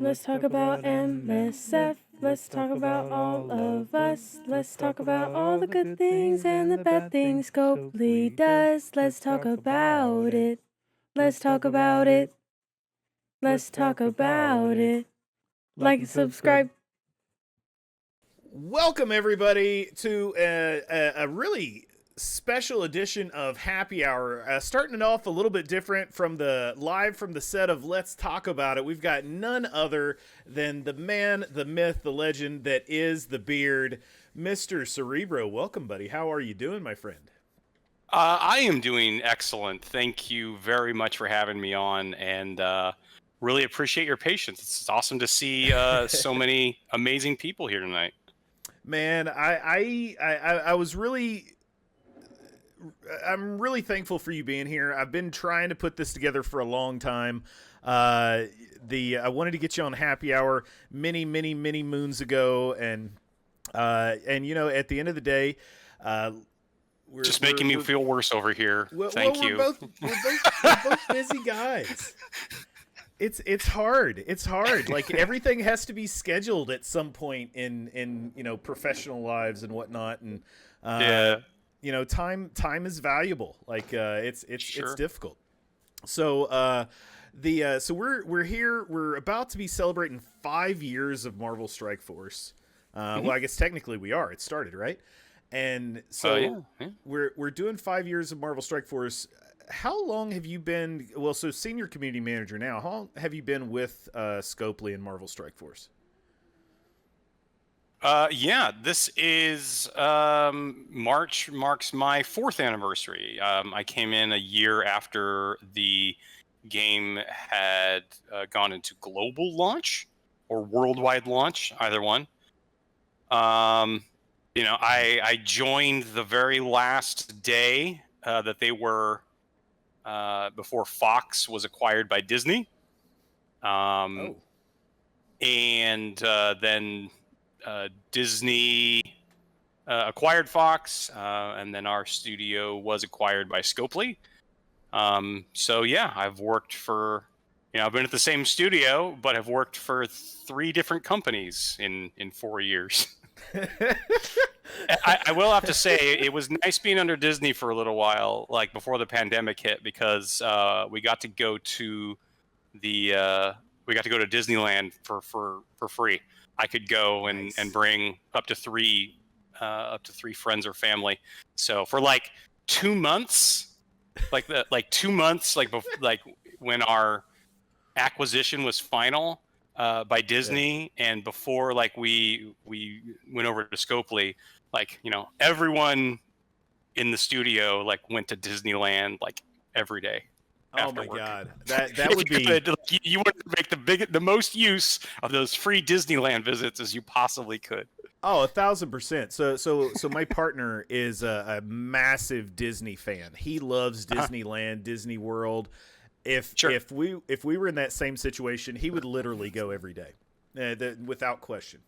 Let's talk about MSF. Let's talk about all of us. Let's talk about all the good things and the bad things Scopely does. Let's talk about it. Let's talk about it. Let's talk about it. Like and subscribe. Welcome, everybody, to a really special edition of Happy Hour. Starting it off a little bit different from live from the set of Let's Talk About It. We've got none other than the man, the myth, the legend that is the beard, Mr. Cerebro. Welcome, buddy. How are you doing, my friend? I am doing excellent. Thank you very much for having me on, and really appreciate your patience. It's awesome to see so many amazing people here tonight. Man, I was really... I'm really thankful for you being here. I've been trying to put this together for a long time. I wanted to get you on Happy Hour many moons ago, and you know, at the end of the day, we're just making me feel worse over here. Thank you. We're both busy guys. It's hard. It's hard. Like, everything has to be scheduled at some point in you know, professional lives and whatnot, and yeah. You know, time is valuable. Like, it's Sure. difficult. So so we're here. We're about to be celebrating 5 years of Marvel Strike Force. Well, I guess technically we are. It started, right? And so yeah. we're doing 5 years of Marvel Strike Force. How long have you been? Well, so senior community manager now. How long have you been with Scopely and Marvel Strike Force? Yeah, this is March marks my 4th anniversary. I came in a year after the game had gone into global launch or worldwide launch, either one. You know, I joined the very last day that they were before Fox was acquired by Disney. And then Disney acquired Fox, and then our studio was acquired by Scopely. So yeah, I've worked for, you know, I've been at the same studio, but have worked for 3 different companies in 4 years. I will have to say, it was nice being under Disney for a little while, like before the pandemic hit, because we got to go to Disneyland for free. I could go and bring up to 3 friends or family. So for like 2 months, like 2 months, like when our acquisition was final by Disney, and before like we went over to Scopely, like, you know, everyone in the studio like went to Disneyland like every day. Oh my work. God, that would be good. You want to make the most use of those free Disneyland visits as you possibly could. Oh, 1,000%. So my partner is a massive Disney fan. He loves Disneyland, Disney World. If we were in that same situation, he would literally go every day, without question.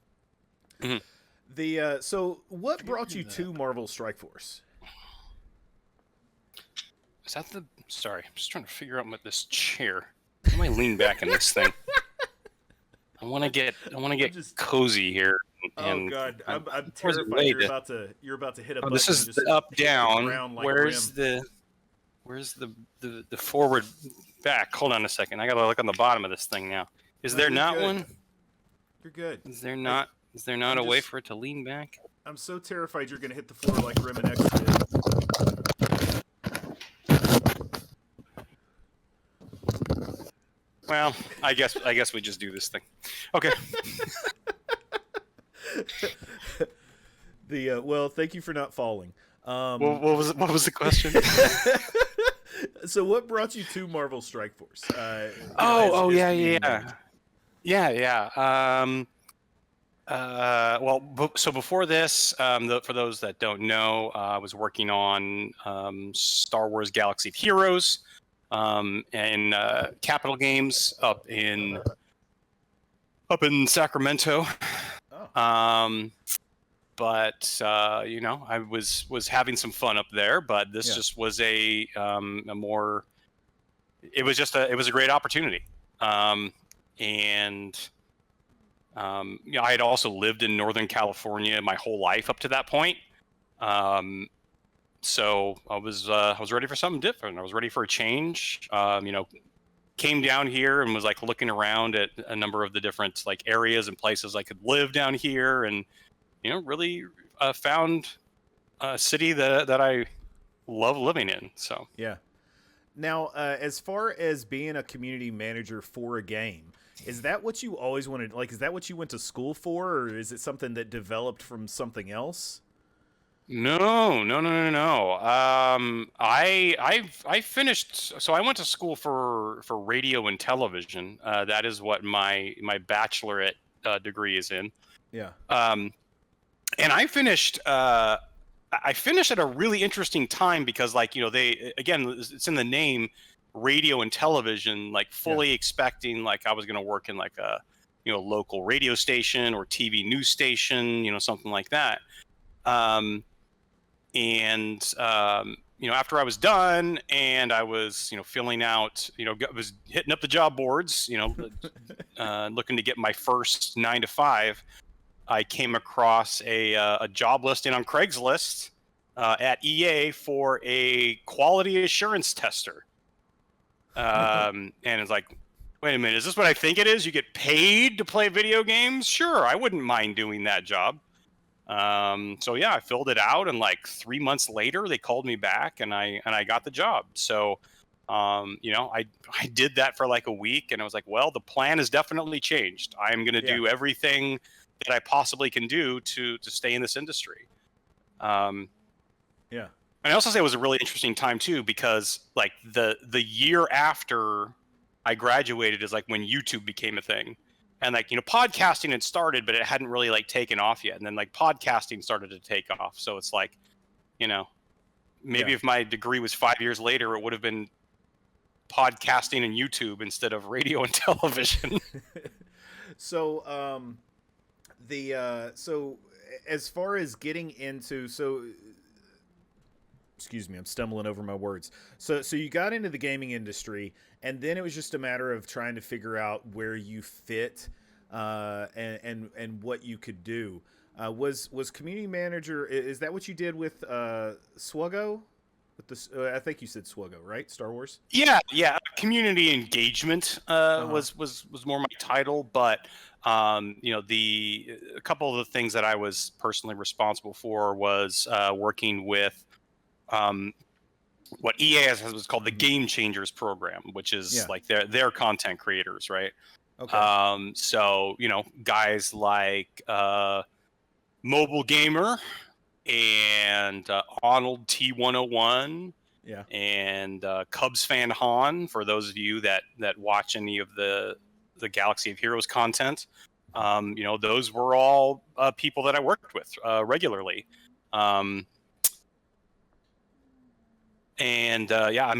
Mm-hmm. So what brought you to Marvel Strike Force? Is that the... Sorry, I'm just trying to figure out what this chair. How do I lean back in this thing? I want to get cozy here. Oh God, I'm terrified you're about to hit a button. This is the up down. Like where's the forward back? Hold on a second. I gotta look on the bottom of this thing now. Is there not one? You're good. Is there not a way for it to lean back? I'm so terrified you're gonna hit the floor like Rim and X did. Well, I guess we just do this thing. Okay. Well, thank you for not falling. What was the question? So, what brought you to Marvel Strike Force? Yeah. So before this, for those that don't know, I was working on Star Wars Galaxy of Heroes. And Capital Games up in Sacramento. But you know, I was having some fun up there, but this just was a more... It was a great opportunity. And I had also lived in Northern California my whole life up to that point. So I was ready for something different. I was ready for a change. Came down here and was like looking around at a number of the different like areas and places I could live down here, and really found a city that I love living in. So Yeah. Now, as far as being a community manager for a game, is that what you always wanted? Like, is that what you went to school for, or is it something that developed from something else? no. I finished. So I went to school for radio and television. That is what my bachelorette degree is in. Yeah. And I finished. I finished at a really interesting time because, like, they, again, it's in the name, radio and television, like fully expecting like I was going to work in like a local radio station or TV news station, something like that. After I was done and I was filling out, was hitting up the job boards, looking to get my first 9 to 5, I came across a job listing on Craigslist at EA for a quality assurance tester. And it's like, wait a minute, is this what I think it is? You get paid to play video games? Sure, I wouldn't mind doing that job. So yeah, I filled it out, and like 3 months later, they called me back, and I got the job. So, I did that for like a week, and I was like, well, the plan has definitely changed. I'm going to do everything that I possibly can do to stay in this industry. And I also say it was a really interesting time too, because like the year after I graduated is like when YouTube became a thing. And like, podcasting had started, but it hadn't really like taken off yet. And then like podcasting started to take off. So it's like, maybe if my degree was 5 years later, it would have been podcasting and YouTube instead of radio and television. So, so as far as getting into, excuse me, I'm stumbling over my words. So you got into the gaming industry, and then it was just a matter of trying to figure out where you fit, and what you could do. Was community manager? Is that what you did with Swuggo? With the I think you said Swuggo, right? Star Wars. Yeah. Community engagement was more my title, but a couple of the things that I was personally responsible for was working with what EA has what's called the Game Changers program, which is like their content creators, right? Okay. So guys like Mobile Gamer and Arnold T101, and Cubs fan Han, for those of you that watch any of the Galaxy of Heroes content. Those were all people that I worked with regularly.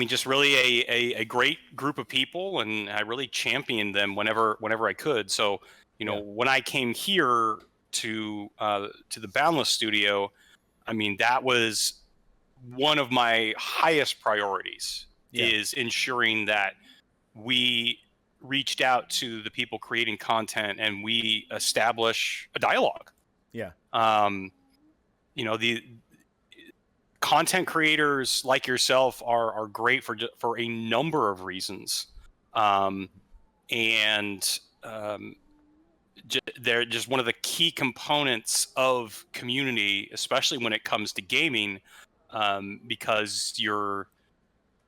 Just really a great group of people, and I really championed them whenever I could. So, when I came here to the Boundless studio, I mean, that was one of my highest priorities, is ensuring that we reached out to the people creating content and we establish a dialogue. The content creators like yourself are great for a number of reasons. They're just one of the key components of community, especially when it comes to gaming, because you're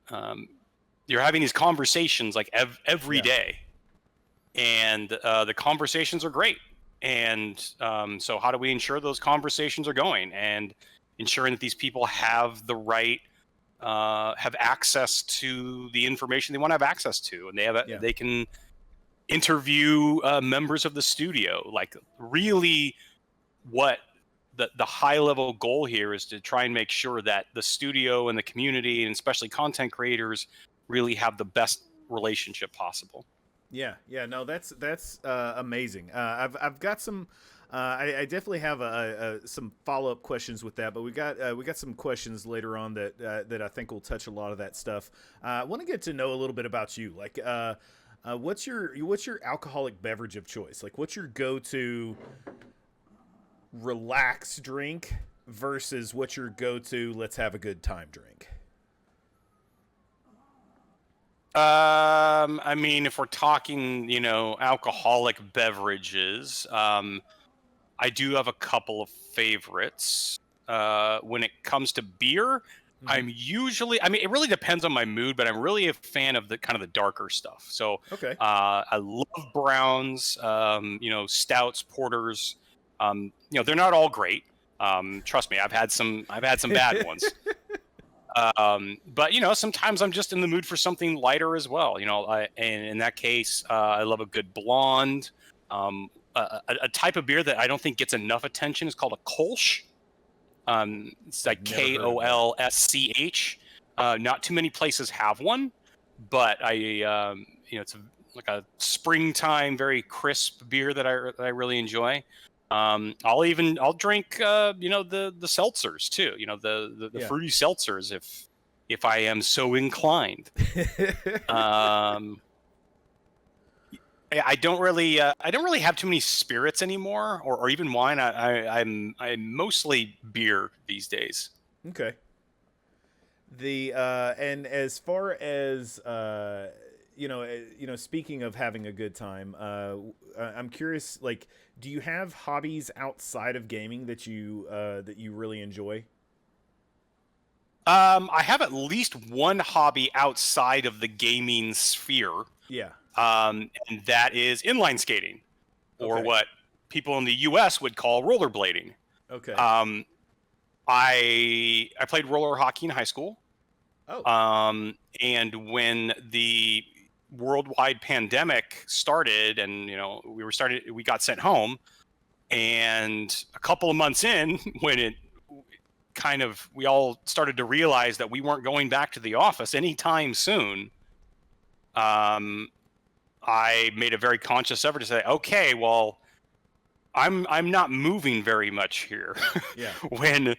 having these conversations like every day, and the conversations are great. And so how do we ensure those conversations are going, and ensuring that these people have the right have access to the information they want to have access to, and they can interview members of the studio. Like, really, what the high level goal here is to try and make sure that the studio and the community, and especially content creators, really have the best relationship possible. No, that's amazing. I've got some. I definitely have some follow-up questions with that, but we got some questions later on that I think will touch a lot of that stuff. I want to get to know a little bit about you. Like, What's your alcoholic beverage of choice? Like, what's your go-to relax drink versus what's your go-to let's have a good time drink? I mean, if we're talking, alcoholic beverages, I do have a couple of favorites. When it comes to beer, Mhm. I mean, it really depends on my mood, but I'm really a fan of the kind of the darker stuff. So, Okay. I love browns, stouts, porters. They're not all great. Trust me, I've had some bad ones. But sometimes I'm just in the mood for something lighter as well. And in that case, I love a good blonde. A type of beer that I don't think gets enough attention is called a Kolsch. It's like Never heard of that. Kolsch. Not too many places have one, but it's like a springtime, very crisp beer that I really enjoy. I'll drink the seltzers too. The Yeah. fruity seltzers if I am so inclined. Um, I don't really have too many spirits anymore, or even wine. I'm mostly beer these days. Okay. And as far as speaking of having a good time, I'm curious. Like, do you have hobbies outside of gaming that you really enjoy? I have at least one hobby outside of the gaming sphere, Yeah. and that is inline skating, or Okay. what people in the U.S. would call rollerblading. Okay. Um, I played roller hockey in high school. Oh. And when the worldwide pandemic started, and we got sent home, and a couple of months in, when it we all started to realize that we weren't going back to the office anytime soon. I made a very conscious effort to say, okay, well, I'm not moving very much here. Yeah. When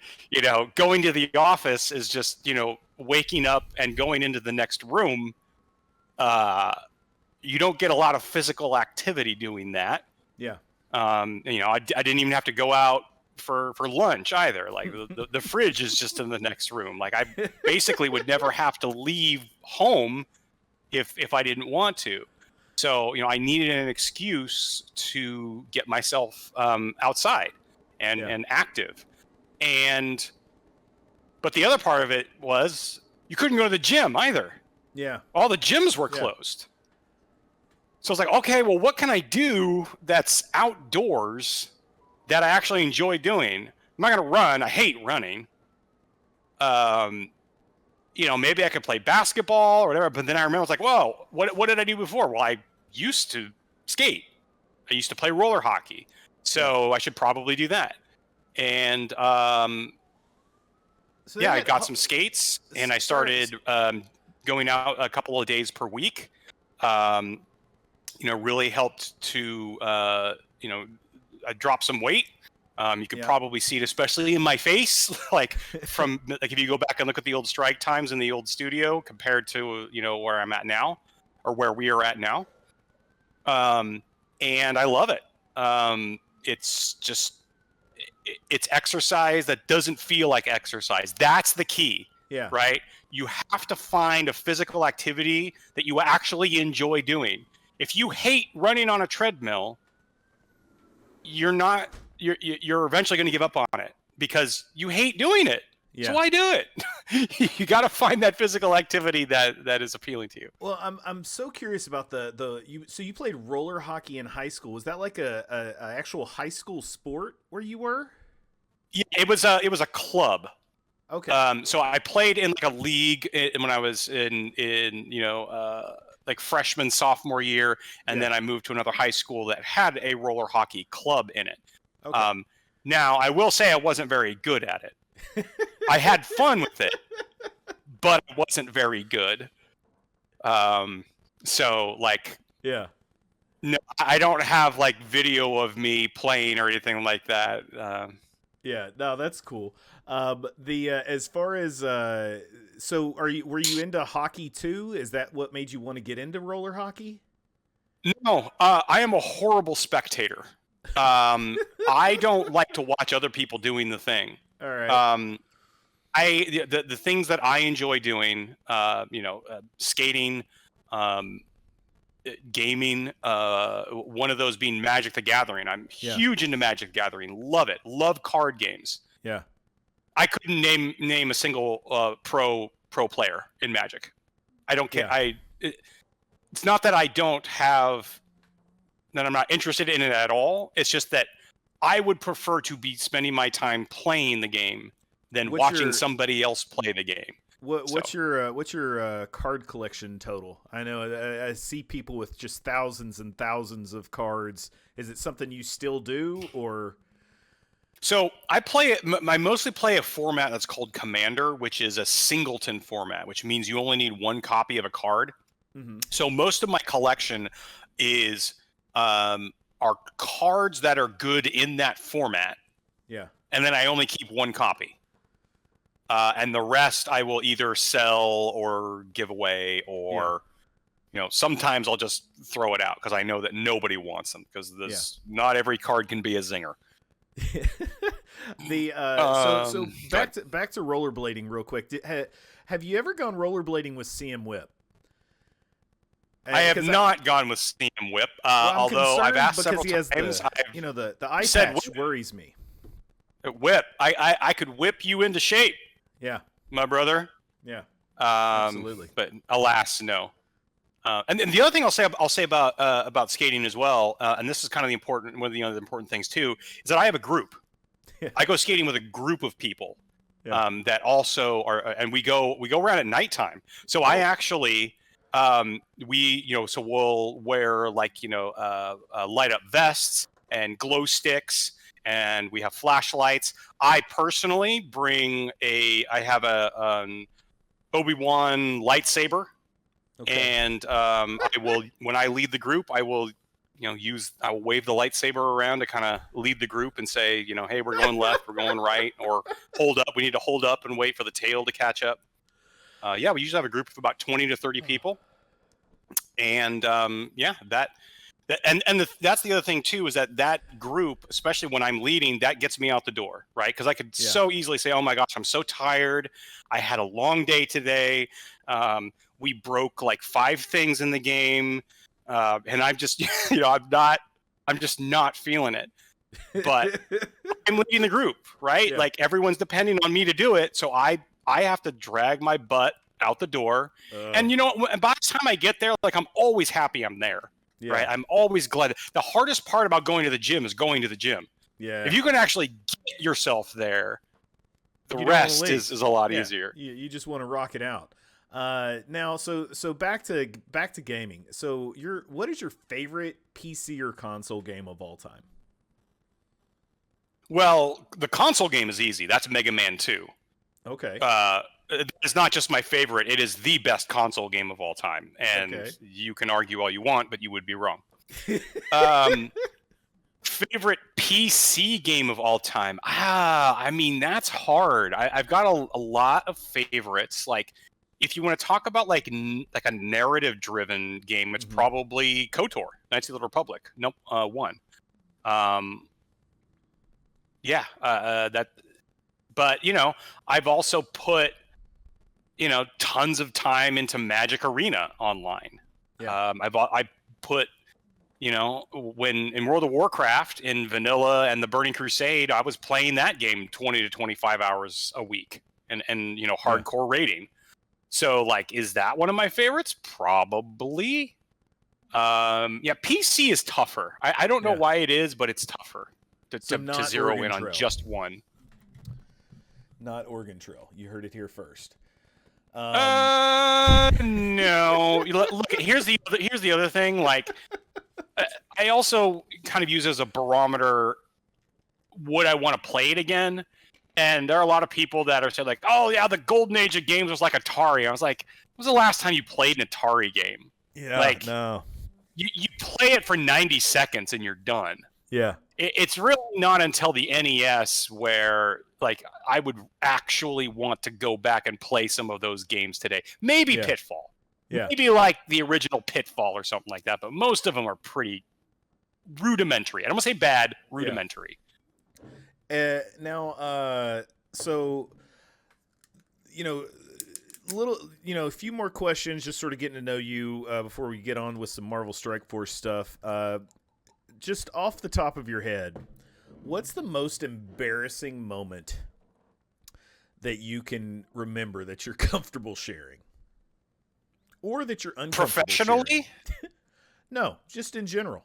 going to the office is just waking up and going into the next room. You don't get a lot of physical activity doing that. Yeah. I didn't even have to go out for lunch either. Like the fridge is just in the next room. Like I basically would never have to leave home if I didn't want to. So I needed an excuse to get myself outside and active. But the other part of it was you couldn't go to the gym either. Yeah. All the gyms were closed. So I was like, okay, well, what can I do that's outdoors that I actually enjoy doing? I'm not going to run. I hate running. Maybe I could play basketball or whatever. But then I remember, I was like, whoa, what did I do before? Well, I used to skate. I used to play roller hockey. So I should probably do that. And I got some skates, and I started going out a couple of days per week. Really helped to, I dropped some weight. You could probably see it, especially in my face, like if you go back and look at the old strike times in the old studio compared to, where I'm at now, or where we are at now. And I love it. It's exercise that doesn't feel like exercise. That's the key. Yeah. Right? You have to find a physical activity that you actually enjoy doing. If you hate running on a treadmill, you're eventually going to give up on it because you hate doing it. Yeah. So why do it? You got to find that physical activity that is appealing to you. Well, I'm so curious about so you played roller hockey in high school. Was that like a actual high school sport where you were? Yeah, it was a club. Okay. So I played in like a league when I was in like freshman, sophomore year, and then I moved to another high school that had a roller hockey club in it. Okay. Now, I will say I wasn't very good at it. I had fun with it, but it wasn't very good. So, like... Yeah. No, I don't have, like, video of me playing or anything like that. Yeah, no, that's cool. As far as so were you into hockey too? Is that what made you want to get into roller hockey? No, I am a horrible spectator. I don't like to watch other people doing the thing. All right. The things that I enjoy doing, skating, gaming. One of those being Magic the Gathering. I'm huge into Magic the Gathering. Love it. Love card games. Yeah. I couldn't name a single pro player in Magic. I don't care. Yeah. It's not that I don't have, that I'm not interested in it at all. It's just that I would prefer to be spending my time playing the game than watching somebody else play the game. What's your card collection total? I know I see people with just thousands and thousands of cards. Is it something you still do, or? So I mostly play a format that's called Commander, which is a singleton format, which means you only need one copy of a card. Mm-hmm. So most of my collection is are cards that are good in that format. Yeah. And then I only keep one copy. And the rest I will either sell or give away, or sometimes I'll just throw it out because I know that nobody wants them, because not every card can be a zinger. So back to rollerblading real quick. Have you ever gone rollerblading with CM Whip? I have not gone with CM Whip, although I've asked several times. The eye patch worries me. Whip, I could whip you into shape. Yeah, my brother. Yeah, absolutely. But alas, no. And the other thing I'll say about skating as well, and this is kind of one of the other important things too, is that I have a group. I go skating with a group of people that also are, and we go around at nighttime. So I actually, so we'll wear light up vests and glow sticks, and we have flashlights. I personally I have a Obi-Wan lightsaber. Okay. And I will, when I lead the group, I will wave the lightsaber around to kind of lead the group and say, hey, we're going left, we're going right, or hold up. We need to hold up and wait for the tail to catch up. We usually have a group of about 20 to 30 people. And that's the other thing too, is that group, especially when I'm leading, that gets me out the door, right? Because I could so easily say, oh my gosh, I'm so tired. I had a long day today. We broke like 5 things in the game, and I'm just, I'm just not feeling it. But I'm leading the group, right? Yeah. Like everyone's depending on me to do it, so I have to drag my butt out the door. And by the time I get there, like I'm always happy I'm there, right? I'm always glad. The hardest part about going to the gym is going to the gym. Yeah. If you can actually get yourself there, the rest is a lot easier. You just want to rock it out. Now, so back to gaming. So what is your favorite PC or console game of all time? Well, the console game is easy. That's Mega Man 2. Okay. It's not just my favorite. It is the best console game of all time. And you can argue all you want, but you would be wrong. Favorite PC game of all time? I mean, that's hard. I've got a lot of favorites. Like, if you want to talk about like a narrative-driven game, it's probably KOTOR, Knights of the Republic. Nope, 1. That. But I've also put tons of time into Magic Arena online. Yeah. I put when in World of Warcraft in vanilla and the Burning Crusade, I was playing that game 20 to 25 hours a week, and hardcore rating. So, like, is that one of my favorites? Probably. PC is tougher. I don't know why it is, but it's tougher to zero in on just one. Not Oregon Trail. You heard it here first. No. Look, here's the other thing. Like, I also kind of use it as a barometer. Would I want to play it again? And there are a lot of people that are saying like, oh yeah, the golden age of games was like Atari. I was like, when was the last time you played an Atari game? Yeah, like, no. You play it for 90 seconds and you're done. Yeah. It's really not until the NES where like I would actually want to go back and play some of those games today. Maybe Pitfall. Yeah. Maybe like the original Pitfall or something like that, but most of them are pretty rudimentary. I don't want to say bad, rudimentary. Now, so a few more questions, just sort of getting to know you before we get on with some Marvel Strike Force stuff. Just off the top of your head, what's the most embarrassing moment that you can remember that you're comfortable sharing, or that you're uncomfortable Professionally? sharing? No, just in general.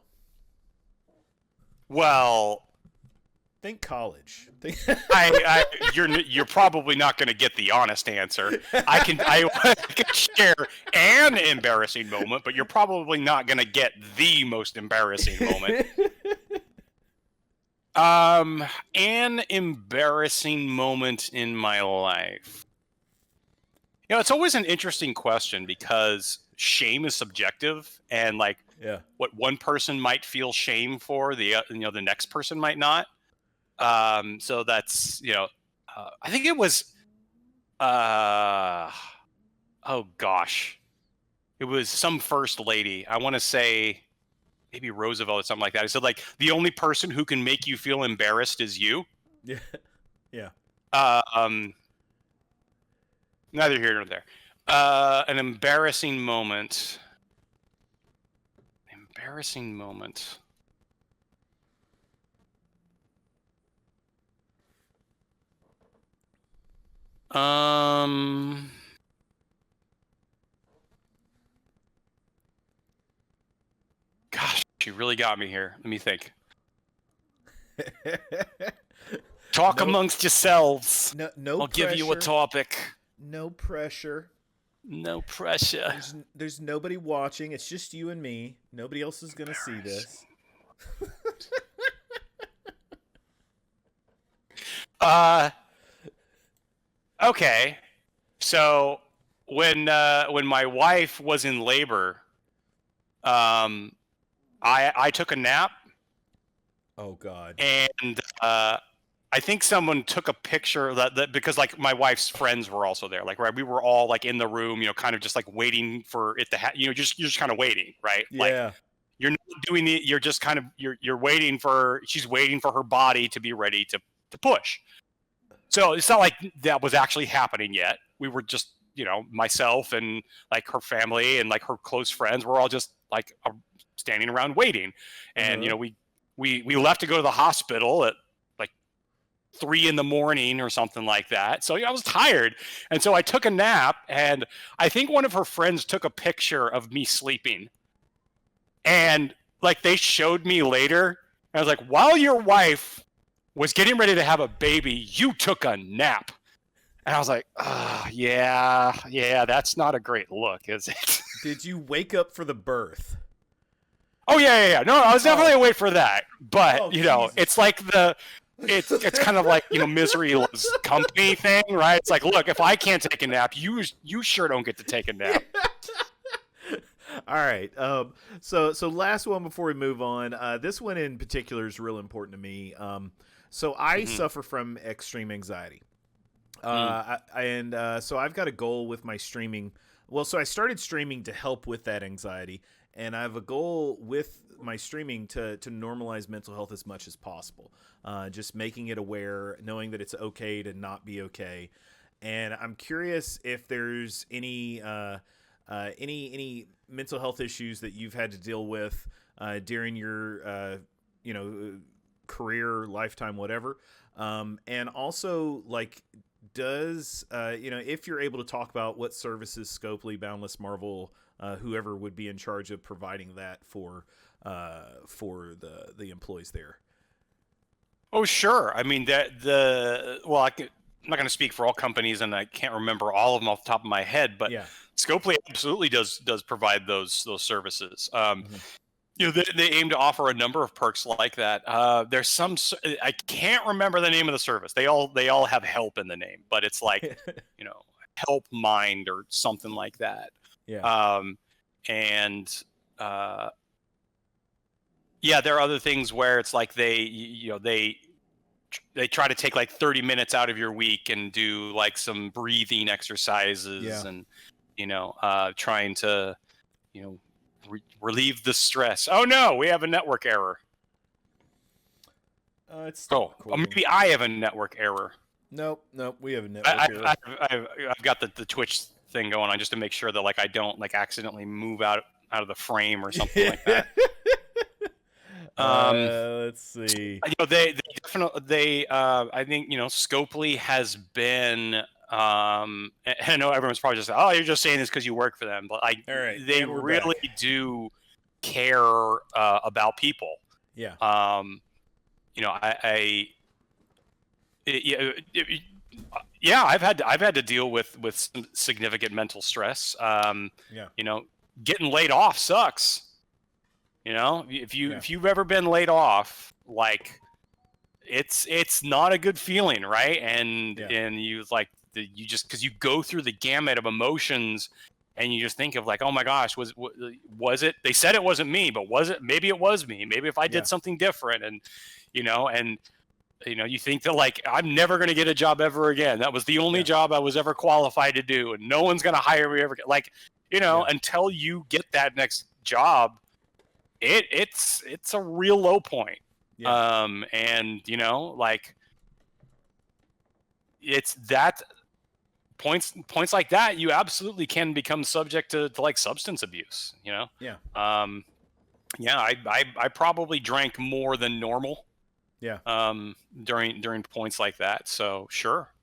Well, think college. You're probably not going to get the honest answer. I can share an embarrassing moment, but you're probably not going to get the most embarrassing moment. An embarrassing moment in my life. It's always an interesting question because shame is subjective, and like what one person might feel shame for, the next person might not. So that's I think it was oh gosh, it was some first lady. I want to say maybe Roosevelt or something like that. I said like the only person who can make you feel embarrassed is you. Yeah. Neither here nor there. An embarrassing moment. Embarrassing moment. Gosh, you really got me here. Let me think. Talk amongst yourselves. No I'll pressure. give you a topic. No pressure. No pressure. There's nobody watching. It's just you and me. Nobody else is gonna see this. Okay. So when my wife was in labor, I took a nap. Oh God. And I think someone took a picture that because like my wife's friends were also there. Like, right, we were all like in the room, kind of just like waiting for it to you're just kind of waiting, right? Yeah. Like, you're not doing you're just kind of you're waiting she's waiting for her body to be ready to push. So it's not like that was actually happening yet. We were just, myself and like her family and like her close friends were all just like standing around waiting. And, we left to go to the hospital at like 3 a.m. or something like that. So I was tired. And so I took a nap, and I think one of her friends took a picture of me sleeping. And like they showed me later, and I was like, while your wife was getting ready to have a baby, you took a nap. And I was like, yeah, that's not a great look, is it? Did you wake up for the birth? Oh, yeah. No, I was definitely awake for that. But, Jesus. it's like it's kind of like, misery loves company thing, right? It's like, look, if I can't take a nap, you sure don't get to take a nap. All right. So last one before we move on. This one in particular is real important to me. So I suffer from extreme anxiety. So I've got a goal with my streaming. Well, so I started streaming to help with that anxiety, and I have a goal with my streaming to normalize mental health as much as possible. Just making it aware, knowing that it's okay to not be okay. And I'm curious if there's any mental health issues that you've had to deal with during your career, lifetime, whatever. And also, like, does if you're able to talk about what services Scopely, Boundless, Marvel, whoever would be in charge of providing that for the employees there. Oh, sure. I mean, I'm not going to speak for all companies, and I can't remember all of them off the top of my head, but Scopely absolutely does provide those services. They aim to offer a number of perks like that. There's some, I can't remember the name of the service. They all have help in the name, but it's like, Help Mind or something like that. Yeah. There are other things where it's like they try to take like 30 minutes out of your week and do like some breathing exercises and trying to, relieve the stress. Oh no, we have a network error. It's maybe I have a network error. Nope, we have a network error. I've got the Twitch thing going on just to make sure that I don't accidentally move out of the frame or something like that. Let's see. They definitely I think Scopely has been. And I know everyone's probably just you're just saying this because you work for them, but they really do care about people. Yeah. I've had to deal with some significant mental stress. Getting laid off sucks. If you've ever been laid off, it's not a good feeling, right? And you you just, because you go through the gamut of emotions, and you just think of oh my gosh, was it? They said it wasn't me, but was it? Maybe it was me. Maybe if I did something different, and you think that I'm never going to get a job ever again. That was the only job I was ever qualified to do, and no one's going to hire me ever again. Until you get that next job, it's a real low point. Yeah. It's that points like that, you absolutely can become subject to substance abuse. Yeah. I probably drank more than normal. Yeah. During points like that. So sure.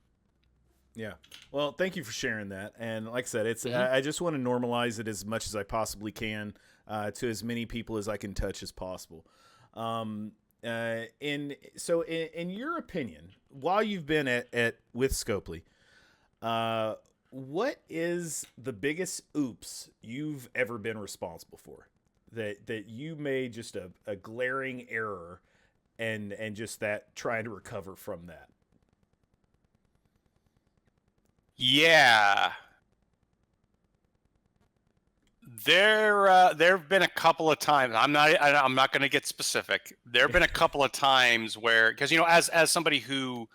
Yeah. Well, thank you for sharing that. And like I said, it's I just want to normalize it as much as I possibly can to as many people as I can touch as possible. In your opinion, while you've been with Scopely, what is the biggest oops you've ever been responsible for? That you made just a glaring error, and just that trying to recover from that. Yeah. There have been a couple of times. I'm not going to get specific. There have been a couple of times where, because as somebody who,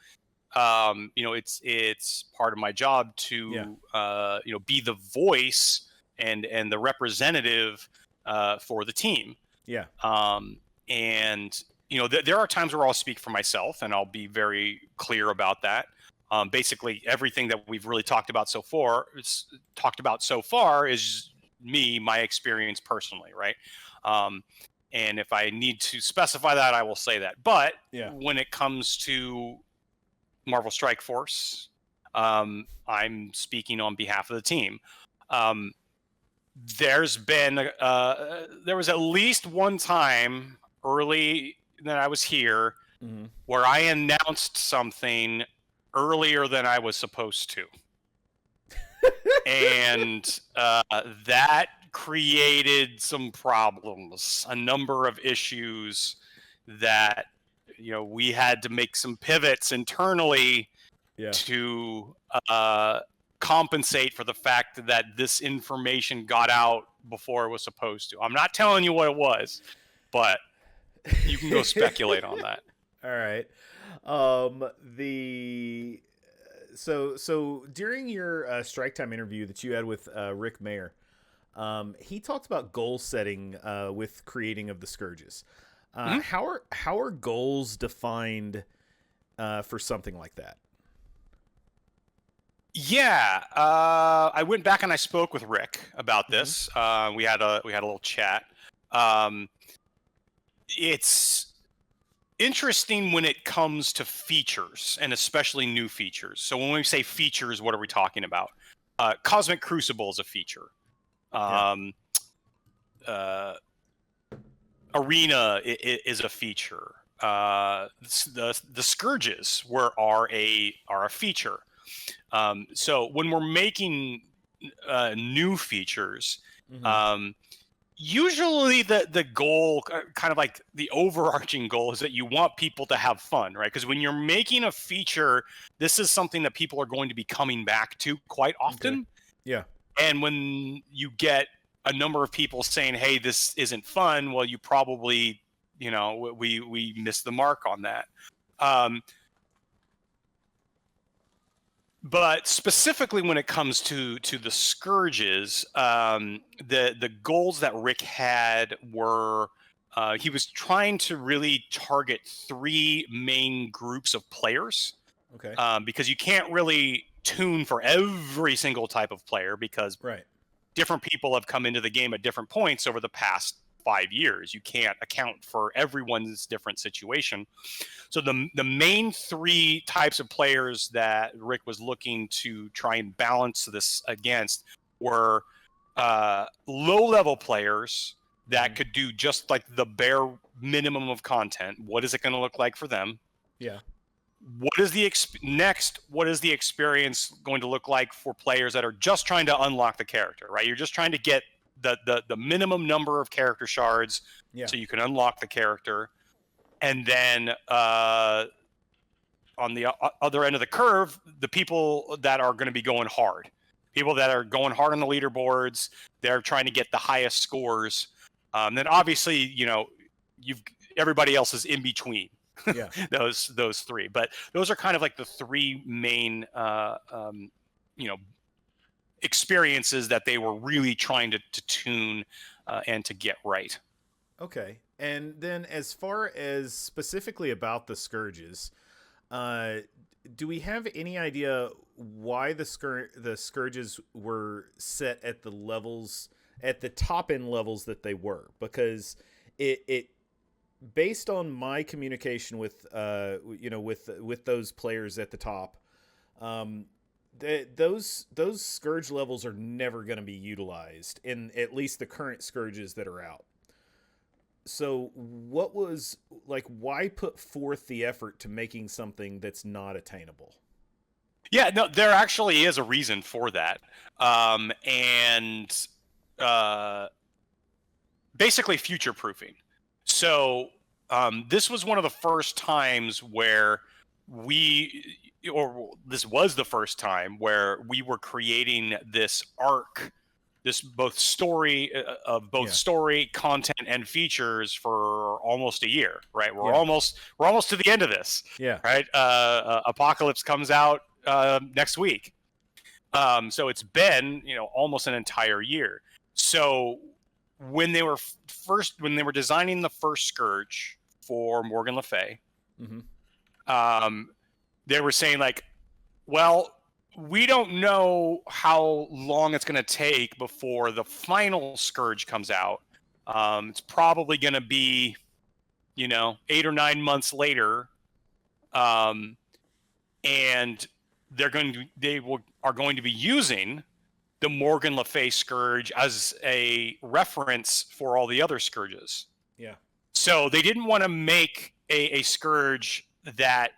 it's part of my job to be the voice and the representative for the team. Yeah. And there are times where I'll speak for myself, and I'll be very clear about that. Basically, everything that we've really talked about so far is my experience personally, right? And if I need to specify that, I will say that. But when it comes to Marvel Strike Force, I'm speaking on behalf of the team. There was at least one time early that I was here where I announced something earlier than I was supposed to. And that created some problems, a number of issues that we had to make some pivots internally to compensate for the fact that this information got out before it was supposed to. I'm not telling you what it was, but you can go speculate on that. All right. So during your strike time interview that you had with Rick Mayer, he talked about goal setting with creating of the Scourges. How are goals defined for something like that? Yeah, I went back and I spoke with Rick about this. We had a little chat. It's interesting when it comes to features, and especially new features. So when we say features, what are we talking about? Cosmic Crucible is a feature. Arena is a feature. The Scourges are a feature. So when we're making new features, usually the goal, kind of like the overarching goal, is that you want people to have fun, right? Because when you're making a feature, this is something that people are going to be coming back to quite often. Okay. Yeah. And when you get a number of people saying, hey, this isn't fun, well, you probably, we missed the mark on that. But specifically when it comes to the Scourges, the goals that Rick had were he was trying to really target three main groups of players, Okay. because you can't really tune for every single type of player, because Right. different people have come into the game at different points over the past 5 years. You can't account for everyone's different situation. So the main three types of players that Rick was looking to try and balance this against were low-level players that could do just like the bare minimum of content. What is it going to look like for them? Yeah. What is the what is the experience going to look like for players that are just trying to unlock the character, right? You're just trying to get the minimum number of character shards so you can unlock the character. And then on the other end of the curve, the people that are going to be going hard, people that are going hard on the leaderboards, they're trying to get the highest scores. Then obviously, everybody else is in between. Yeah. those three, but those are kind of like the three main experiences that they were really trying to tune and to get right. Okay. And then as far as specifically about the Scourges, do we have any idea why the Scourges were set at the levels, at the top end levels that they were? Because it based on my communication with with those players at the top, those Scourge levels are never going to be utilized in at least the current Scourges that are out. So what was like, why put forth the effort to making something that's not attainable? Yeah, no, there actually is a reason for that. And basically future proofing. So this was one of the first times where this was the first time where we were creating this arc, this story, content, and features for almost a year, right? We're almost to the end of this. Yeah. Right. Apocalypse comes out next week. So it's been, almost an entire year. So when they were designing the first Scourge for Morgan Le Fay, they were saying like, well, we don't know how long it's going to take before the final Scourge comes out. It's probably going to be, 8 or 9 months later. And are going to be using the Morgan Le Fay Scourge as a reference for all the other Scourges. Yeah. So they didn't want to make a Scourge that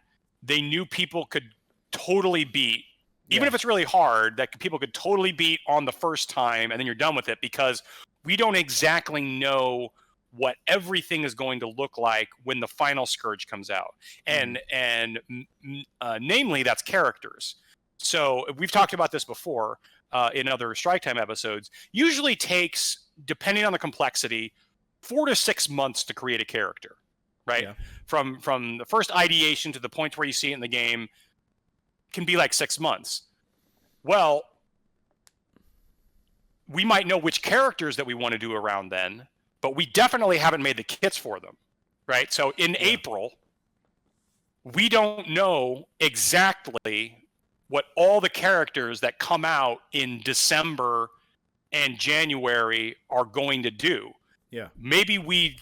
they knew people could totally beat, even if it's really hard, that people could totally beat on the first time, and then you're done with it, because we don't exactly know what everything is going to look like when the final Scourge comes out. And namely, that's characters. So we've talked about this before in other Strike Time episodes. Usually takes, depending on the complexity, 4 to 6 months to create a character, right? Yeah. From the first ideation to the point where you see it in the game can be like 6 months. Well, we might know which characters that we want to do around then, but we definitely haven't made the kits for them, right? So in April, we don't know exactly what all the characters that come out in December and January are going to do. Yeah. Maybe we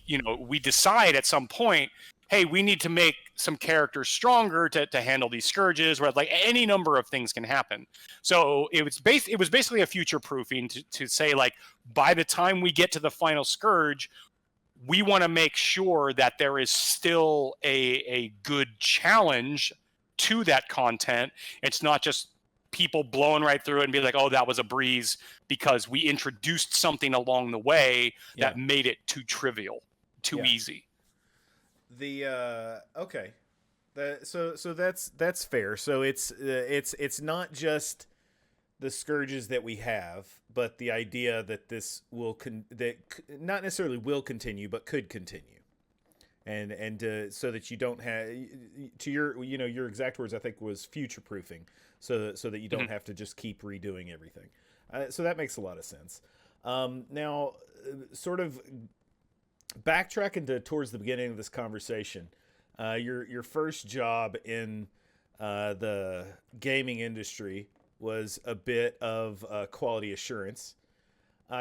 decide at some point, hey, we need to make some characters stronger to handle these Scourges, where like any number of things can happen. So it was basically a future proofing to say, like, by the time we get to the final Scourge, we want to make sure that there is still a good challenge to that content. It's not just people blowing right through it and be like, oh, that was a breeze, because we introduced something along the way that made it too trivial, too easy. Okay, so that's fair. So it's not just the Scourges that we have, but the idea that this will not necessarily will continue, but could continue. and so that you don't have, to your exact words, I think, was future proofing, so that you don't have to just keep redoing everything. So that makes a lot of sense. Now, sort of backtracking towards the beginning of this conversation, your first job in the gaming industry was a bit of quality assurance.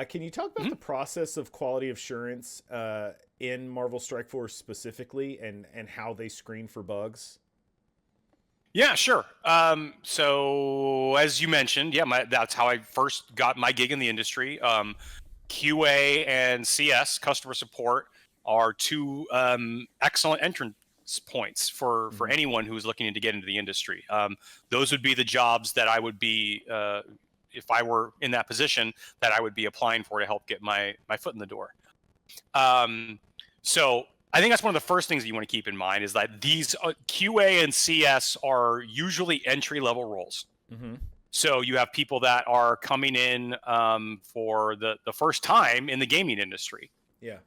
Can you talk about the process of quality assurance in Marvel Strike Force specifically, and how they screen for bugs? Yeah, sure. So as you mentioned, that's how I first got my gig in the industry. QA and CS, customer support, are two excellent entrance points for anyone who's looking to get into the industry. Those would be the jobs that I would be, if I were in that position, that I would be applying for to help get my foot in the door. So I think that's one of the first things that you want to keep in mind, is that these QA and CS are usually entry-level roles. So you have people that are coming in for the first time in the gaming industry. Yeah.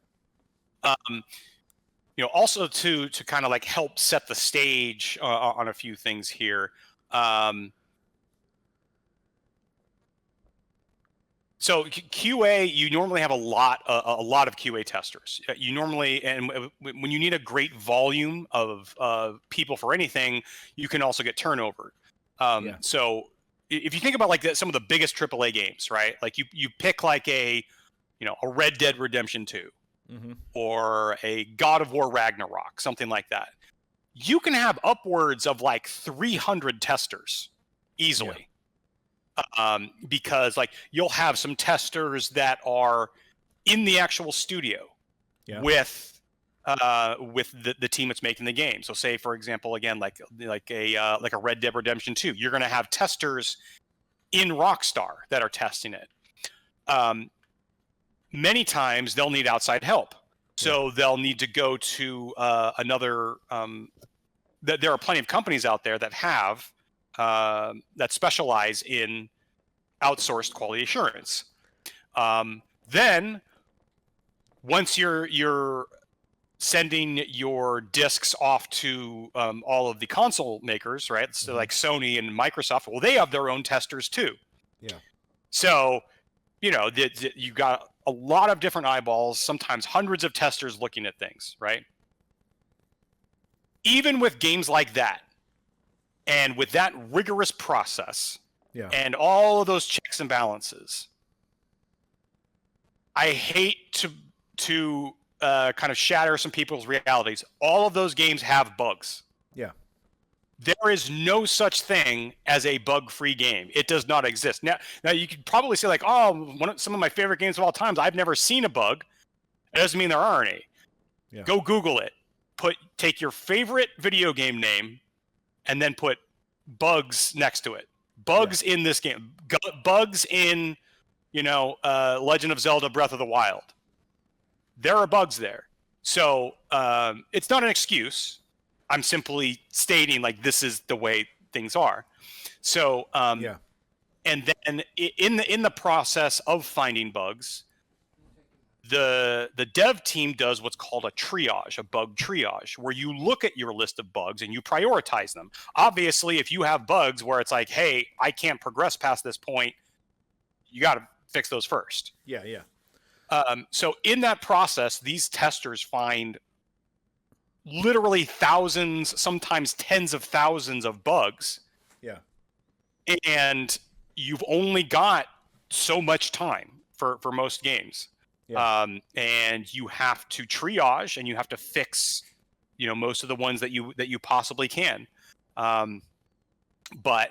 Also to kind of like help set the stage on a few things here. So QA, you normally have a lot of QA testers. You normally, and when you need a great volume of people for anything, you can also get turnover. So if you think about like some of the biggest AAA games, right? Like you pick like a Red Dead Redemption 2 or a God of War Ragnarok, something like that. You can have upwards of like 300 testers easily. Because like you'll have some testers that are in the actual studio with the team that's making the game. So say, for example, again, like a Red Dead Redemption 2, you're going to have testers in Rockstar that are testing it. Many times they'll need outside help. So they'll need to go to another, there are plenty of companies out there that have that specialize in outsourced quality assurance. Then once you're sending your discs off to all of the console makers, right? So like Sony and Microsoft, well, they have their own testers too. Yeah. So, you got a lot of different eyeballs, sometimes hundreds of testers looking at things, right? Even with games like that, and with that rigorous process, and all of those checks and balances, I hate to kind of shatter some people's realities. All of those games have bugs. Yeah. There is no such thing as a bug-free game. It does not exist. Now you could probably say like, some of my favorite games of all times, I've never seen a bug. It doesn't mean there aren't any. Yeah. Go Google it. Take your favorite video game name, and then put bugs next to it. Bugs in this game. Bugs in, Legend of Zelda Breath of the Wild. There are bugs there. So it's not an excuse. I'm simply stating like this is the way things are. So and then in the process of finding bugs, the dev team does what's called a triage, a bug triage, where you look at your list of bugs and you prioritize them. Obviously, if you have bugs where it's like, hey, I can't progress past this point, you got to fix those first. Yeah. So in that process, these testers find literally thousands, sometimes tens of thousands of bugs. Yeah. And you've only got so much time for most games. Yeah. And you have to triage and you have to fix, most of the ones that you possibly can. But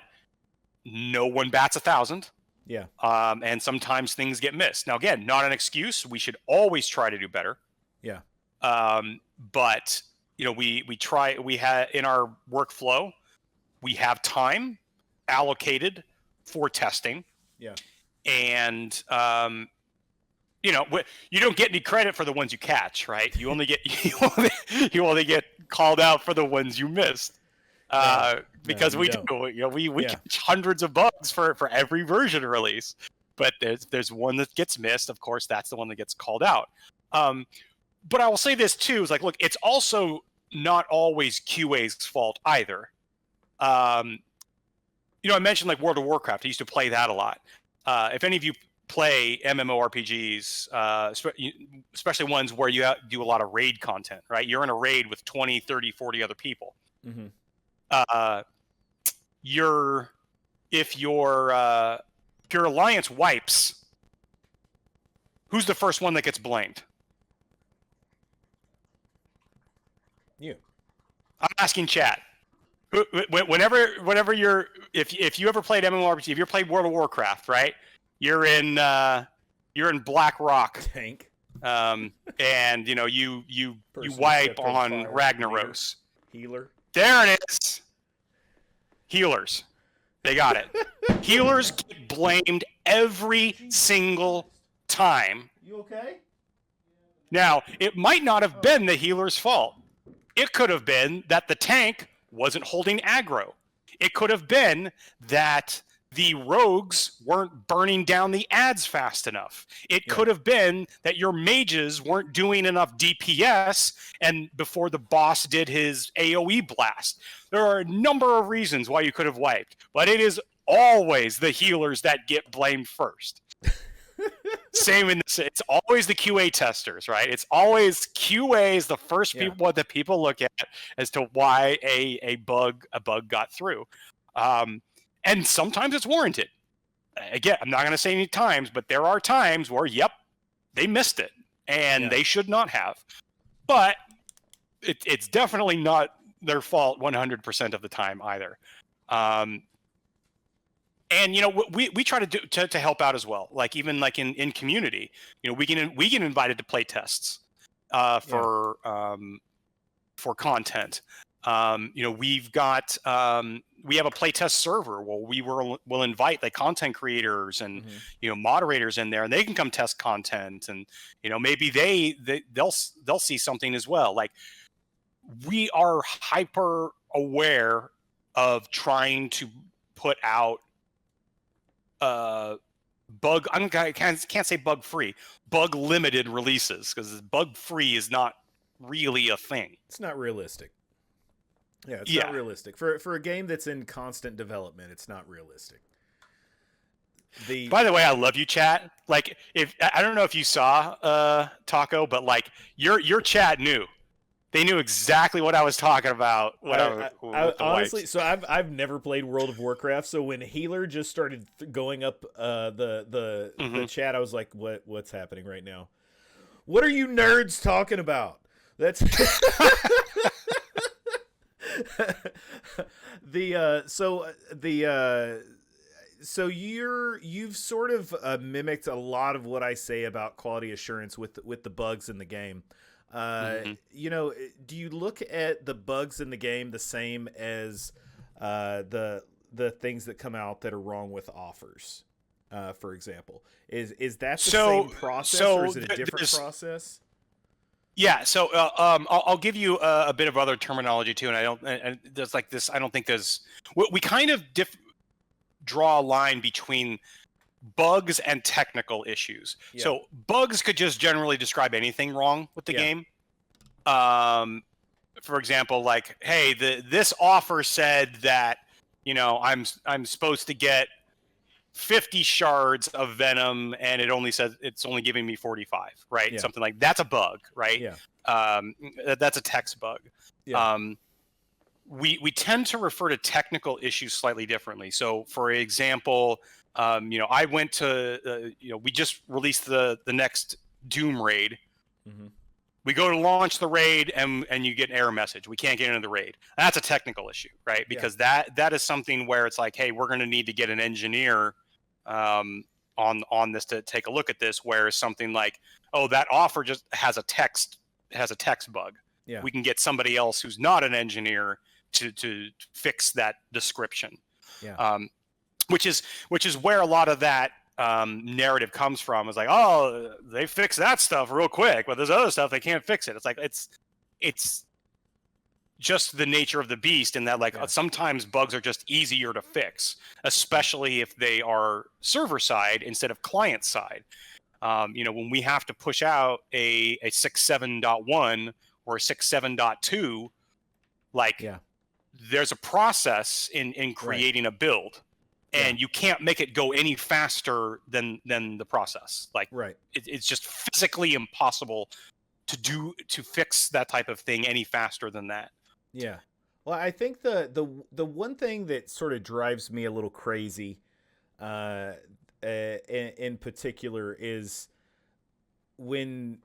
no one bats 1,000. Yeah. And sometimes things get missed. Now, again, not an excuse. We should always try to do better. Yeah. But we had in our workflow, we have time allocated for testing. Yeah. And, you don't get any credit for the ones you catch, right? You only get you only get called out for the ones you missed, because we catch hundreds of bugs for every version release, but there's one that gets missed. Of course, that's the one that gets called out. but I will say this too, is like, look, it's also not always QA's fault either. I mentioned like World of Warcraft. I used to play that a lot. If any of you play MMORPGs, especially ones where you do a lot of raid content, right? You're in a raid with 20, 30, 40 other people. Mm-hmm. If your alliance wipes, who's the first one that gets blamed? You. I'm asking chat. Whenever you're, if you ever played MMORPG, if you played World of Warcraft, right? You're in Black Rock, tank, and you wipe on Ragnaros. Healer. There it is. Healers. They got it. Healers get blamed every single time. You okay? Now, it might not have been the healer's fault. It could have been that the tank wasn't holding aggro. It could have been that the rogues weren't burning down the ads fast enough. It could have been that your mages weren't doing enough DPS and before the boss did his AoE blast. There are a number of reasons why you could have wiped, but it is always the healers that get blamed first. Same in this, it's always the QA testers, right? It's always QA is the first people that people look at as to why a bug got through. And sometimes it's warranted. Again, I'm not going to say any times, but there are times where, they missed it, and they should not have. But it's definitely not their fault 100% of the time either. And we try to do to help out as well. Like even like in community, we get invited to play tests for content. We've got we have a playtest server where we'll invite like content creators and moderators in there, and they can come test content, and maybe they'll see something as well. Like we are hyper aware of trying to put out I can't say bug free, bug limited releases, because bug free is not really a thing. It's not realistic. Yeah, it's not realistic. For a game that's in constant development, it's not realistic. By the way, I love you, chat. Like, I don't know if you saw Taco, but like your chat knew. They knew exactly what I was talking about. Honestly, so I've never played World of Warcraft. So when Healer just started going up the chat, I was like, what's happening right now? What are you nerds talking about? That's so you've sort of mimicked a lot of what I say about quality assurance with the bugs in the game. Do you look at the bugs in the game the same as the things that come out that are wrong with offers? For example, is that the same process, or is it a different process? Yeah, so I'll give you a bit of other terminology too, and there's like this. I don't think there's. We kind of draw a line between bugs and technical issues. Yeah. So bugs could just generally describe anything wrong with the game. For example, like, hey, this offer said that I'm supposed to get 50 shards of venom, and it only says it's only giving me 45, right? Yeah. Something like that's a bug, right? Yeah. That's a text bug. Yeah. We tend to refer to technical issues slightly differently. So, for example, I went to we just released the next Doom raid. Mm-hmm. We go to launch the raid, and you get an error message. We can't get into the raid. That's a technical issue, right? Because that is something where it's like, hey, we're going to need to get an engineer on this to take a look at this. Whereas something like, oh, that offer just has a text bug. Yeah. We can get somebody else who's not an engineer to fix that description. Yeah. Which is where a lot of that narrative comes from. Is like, oh, they fix that stuff real quick, but there's other stuff they can't fix it. It's like it's just the nature of the beast, in that sometimes bugs are just easier to fix, especially if they are server side instead of client side. When we have to push out a 6.7.1 or a 6.7.2, like there's a process in creating a build, and you can't make it go any faster than the process. Like it's just physically impossible to fix that type of thing any faster than that. Yeah. Well, I think the one thing that sort of drives me a little crazy in particular is when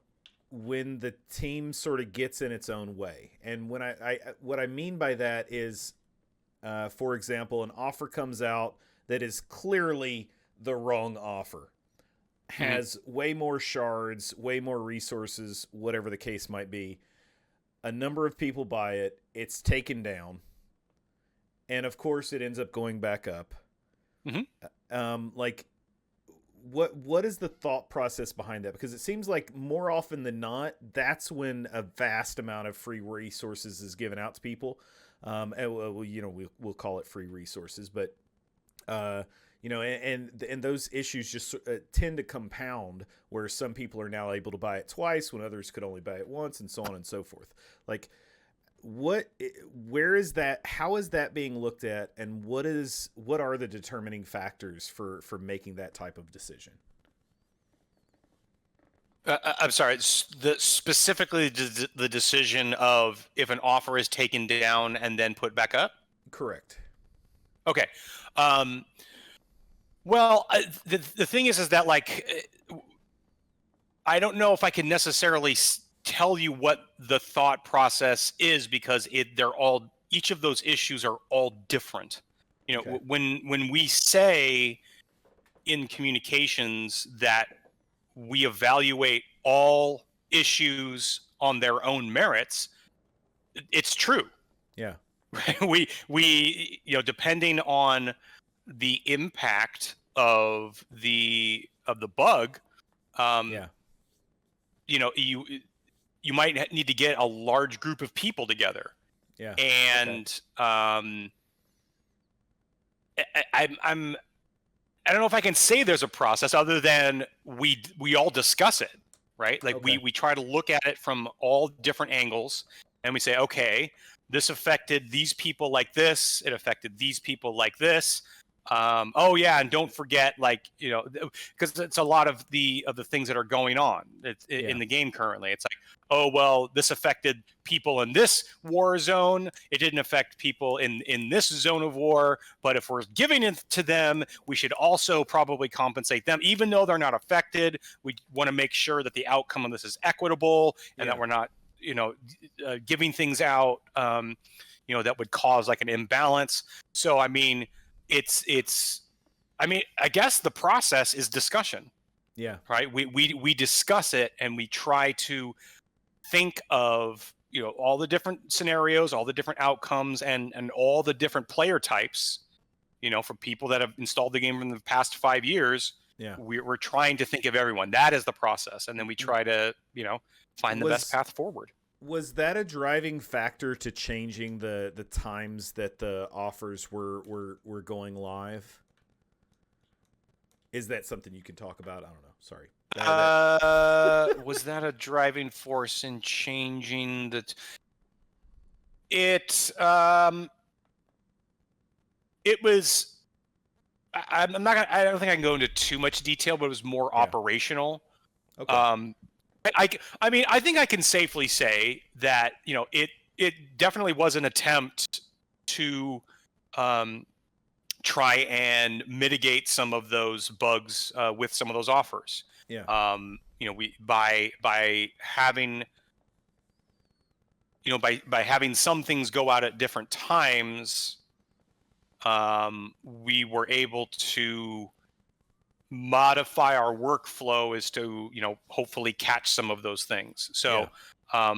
the team sort of gets in its own way. And when I what I mean by that is, for example, an offer comes out that is clearly the wrong offer, has way more shards, way more resources, whatever the case might be. A number of people buy it, it's taken down, and of course it ends up going back up. Like, what is the thought process behind that? Because it seems like more often than not, that's when a vast amount of free resources is given out to people. And we'll call it free resources, but and those issues just tend to compound, where some people are now able to buy it twice when others could only buy it once, and so on and so forth. Like, where is that? How is that being looked at, and what are the determining factors for making that type of decision? I'm sorry, specifically the decision of if an offer is taken down and then put back up? Correct. Okay. Well, the thing is that, like, I don't know if I can necessarily tell you what the thought process is, because each of those issues are all different. When we say in communications that we evaluate all issues on their own merits, it's true. Yeah. We depending on the impact of the bug, you might need to get a large group of people together. Yeah. And I don't know if I can say there's a process other than we all discuss it, right? Like we try to look at it from all different angles, and we say, okay, this affected these people like this, it affected these people like this. And don't forget, because it's a lot of the things that are going on in the game currently. It's like, oh, well, this affected people in this war zone. It didn't affect people in this zone of war. But if we're giving it to them, we should also probably compensate them, even though they're not affected. We want to make sure that the outcome of this is equitable, and that we're not, giving things out, that would cause like an imbalance. So, I mean, I guess the process is discussion. Yeah. Right. We discuss it, and we try to think of, all the different scenarios, all the different outcomes, and all the different player types, for people that have installed the game in the past 5 years. Yeah. We're trying to think of everyone. That is the process. And then we try to, find the best path forward. Was that a driving factor to changing the times that the offers were going live? Is that something you can talk about? I don't know. Sorry. Was that a driving force in changing the? It was. I'm not gonna. I don't think I can go into too much detail, but it was more operational. Okay. I mean, I think I can safely say that it definitely was an attempt to try and mitigate some of those bugs with some of those offers. Yeah. We by having by having some things go out at different times, we were able to modify our workflow as to hopefully catch some of those things. So I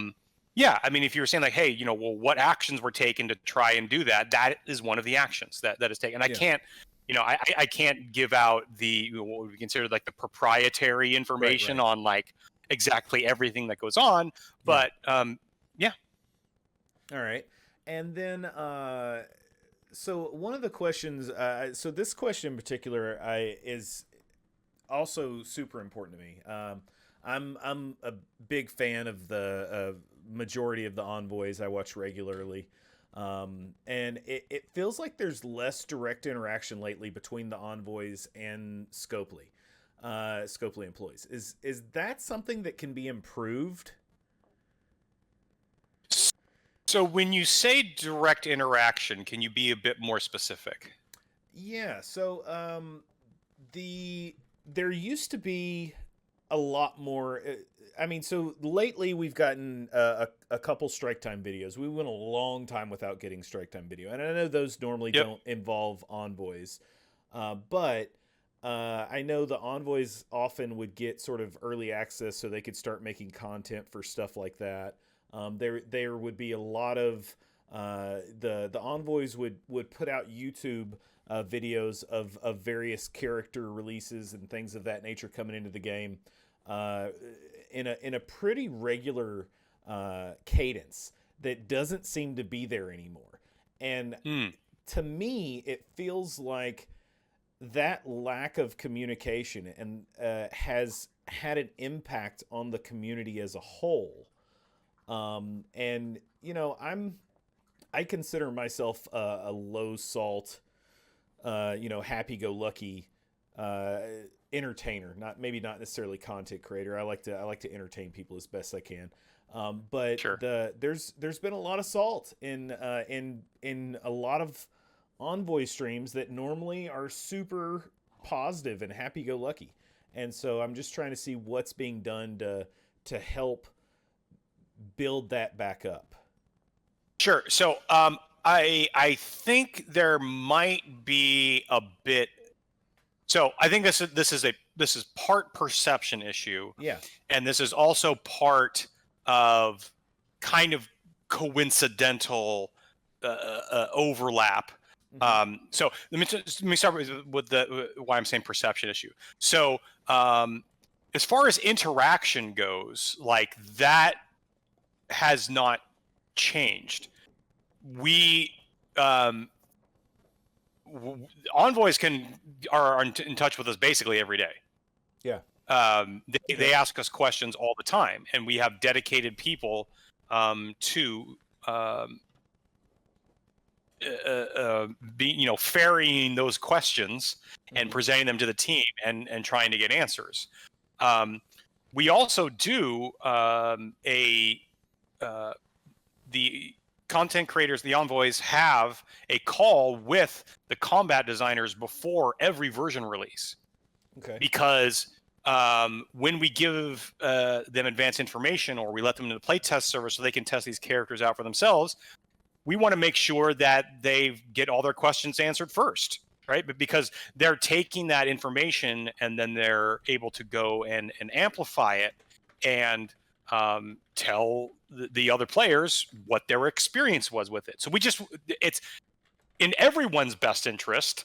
mean, if you were saying like, hey, well, what actions were taken to try and do that, that is one of the actions that is taken. I can't I can't give out the what we consider like the proprietary information on like exactly everything that goes on, but all right. And then so one of the questions, so this question in particular is also super important to me. I'm a big fan of the majority of the envoys I watch regularly. And it feels like there's less direct interaction lately between the envoys and Scopely employees. Is that something that can be improved? So when you say direct interaction, can you be a bit more specific? Yeah. So there used to be a lot more. I mean, so lately we've gotten a couple strike time videos. We went a long time without getting strike time video, and I know those normally don't involve envoys, but I know the envoys often would get sort of early access so they could start making content for stuff like that. There would be a lot of the envoys would put out YouTube videos of various character releases and things of that nature coming into the game in a pretty regular cadence that doesn't seem to be there anymore. And to me, it feels like that lack of communication and has had an impact on the community as a whole. And I consider myself a low salt, happy-go-lucky entertainer. Not necessarily content creator. I like to entertain people as best I can. But Sure. There's been a lot of salt in a lot of envoy streams that normally are super positive and happy-go-lucky. And so I'm just trying to see what's being done to help build that back up. Sure. So I think there might be a bit. So I think this is part perception issue. Yeah. And this is also part of kind of coincidental overlap. Mm-hmm. So let me start with why I'm saying perception issue. So as far as interaction goes, like that has not changed. We envoys are in touch with us basically every day. Yeah. They ask us questions all the time, and we have dedicated people to be ferrying those questions and presenting them to the team and trying to get answers. We also do the content creators, the envoys, have a call with the combat designers before every version release. Okay. Because when we give them advanced information or we let them into the playtest server so they can test these characters out for themselves, we want to make sure that they get all their questions answered first, right? But because they're taking that information and then they're able to go and amplify it and tell the other players what their experience was with it. So it's in everyone's best interest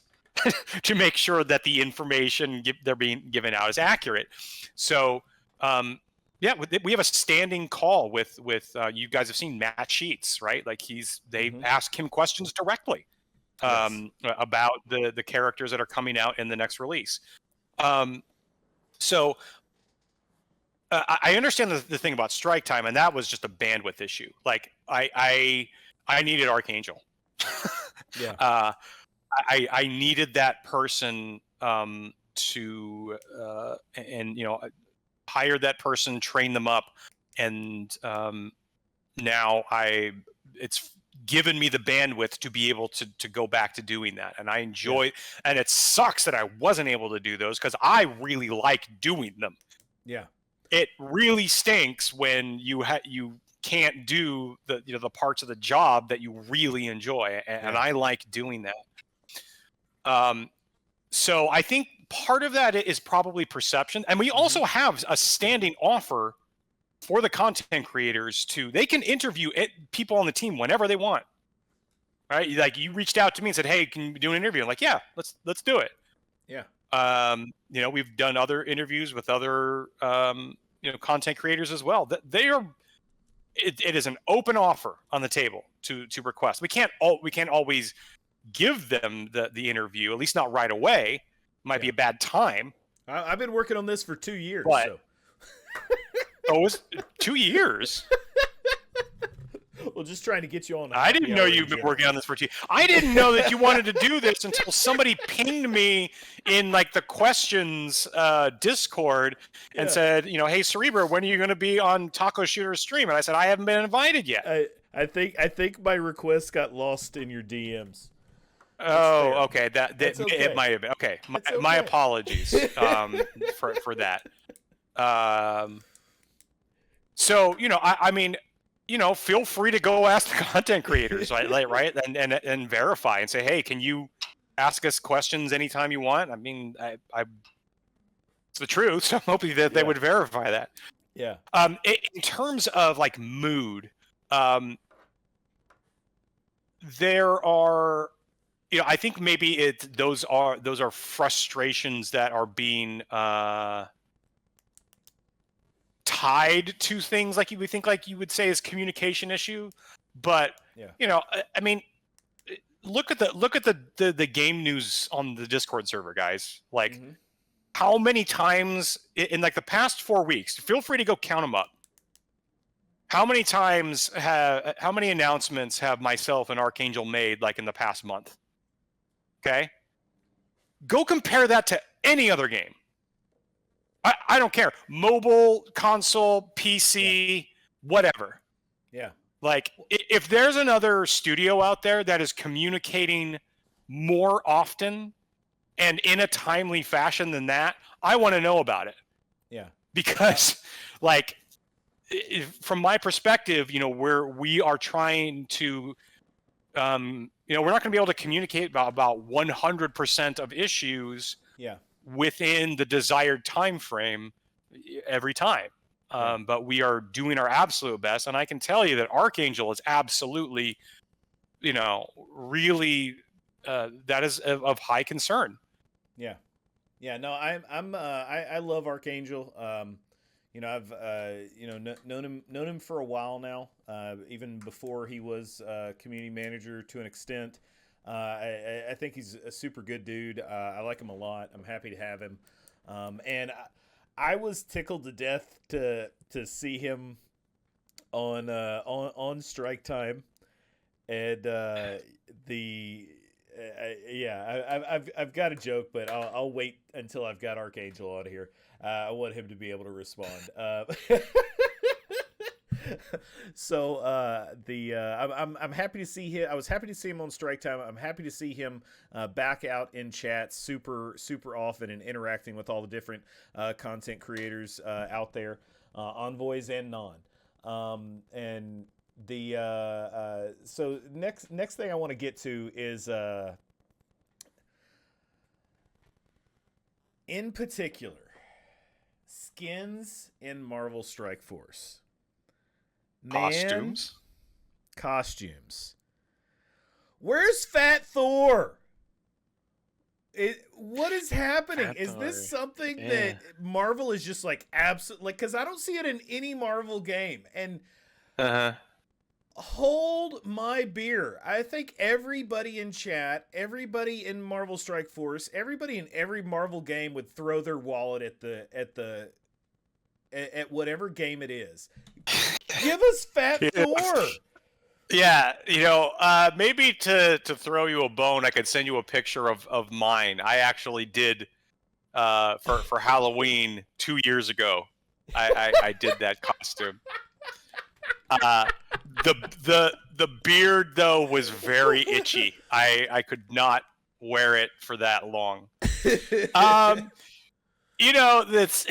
to make sure that the information they're being given out is accurate. So we have a standing call with you guys have seen Matt Sheets, right? Like they ask him questions directly about the characters that are coming out in the next release. So I understand the thing about strike time, and that was just a bandwidth issue. Like I needed Archangel. Yeah. I needed that person to hire that person, train them up, and now it's given me the bandwidth to be able to go back to doing that, and I enjoy. And it sucks that I wasn't able to do those because I really like doing them. Yeah. It really stinks when you can't do the parts of the job that you really enjoy, and I like doing that. So I think part of that is probably perception, and we also have a standing offer for the content creators they can interview people on the team whenever they want. Right? Like you reached out to me and said, "Hey, can you do an interview?" I'm like, "Yeah, let's do it." Yeah. We've done other interviews with other content creators as well. It is an open offer on the table to request. We can't always give them the interview, at least not right away. Might be a bad time. I've been working on this for 2 years. But So. oh, it was 2 years. Well, just trying to get you on. I didn't know you've been working on this for 2 years. I didn't know that you wanted to do this until somebody pinged me in like the questions Discord and said, hey Cerebro, when are you going to be on Taco Shooter's stream? And I said, I haven't been invited yet. I think my request got lost in your DMs. Oh, okay. That's okay. It might have been. Okay, my apologies for that. So I mean. Feel free to go ask the content creators, right? And verify and say, hey, can you ask us questions anytime you want? I mean, it's the truth. So I'm hoping that they would verify that. Yeah. In terms of like mood, there are, I think maybe those are frustrations that are being tied to things like you would think, like you would say, is communication issue, but I mean, look at the game news on the Discord server, guys. Like, how many times in like the past 4 weeks? Feel free to go count them up. How many announcements have myself and Archangel made like in the past month? Okay, go compare that to any other game. I don't care. Mobile, console, PC, whatever. Yeah. Like, if there's another studio out there that is communicating more often and in a timely fashion than that, I want to know about it. Yeah. Because, like, from my perspective, we are trying to, we're not going to be able to communicate about 100% of issues. Yeah. Within the desired time frame every time. But we are doing our absolute best. And I can tell you that Archangel is absolutely, really, that is of high concern. Yeah. Yeah. No, I love Archangel. I've, known him for a while now, even before he was community manager to an extent. I think he's a super good dude. I like him a lot. I'm happy to have him. And I was tickled to death to see him on strike time, and I've got a joke, but I'll wait until I've got Archangel on here. I want him to be able to respond. So I'm happy to see him. I was happy to see him on strike time. I'm happy to see him back out in chat super often and interacting with all the different content creators out there, envoys and non. And the so next thing I want to get to is in particular skins in Marvel Strike Force. Costumes. Where's Fat Thor? What is happening? Is this something that Marvel is just like absolutely, because I don't see it in any Marvel game. And hold my beer. I think everybody in chat, everybody in Marvel Strike Force, everybody in every Marvel game would throw their wallet at whatever game it is. Give us Fat Thor. Yeah, maybe to throw you a bone, I could send you a picture of mine. I actually did for Halloween 2 years ago. I did that costume. The beard though was very itchy. I could not wear it for that long. That's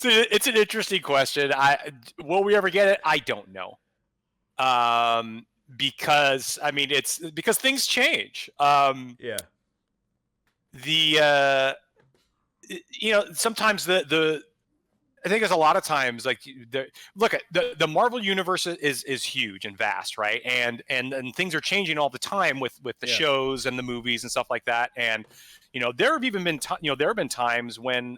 it's an interesting question. Will we ever get it? I don't know. Because I mean, it's because things change. Sometimes I think there's a lot of times like look at the Marvel universe is huge and vast, right? And things are changing all the time with the shows and the movies and stuff like that. And there have even been there have been times when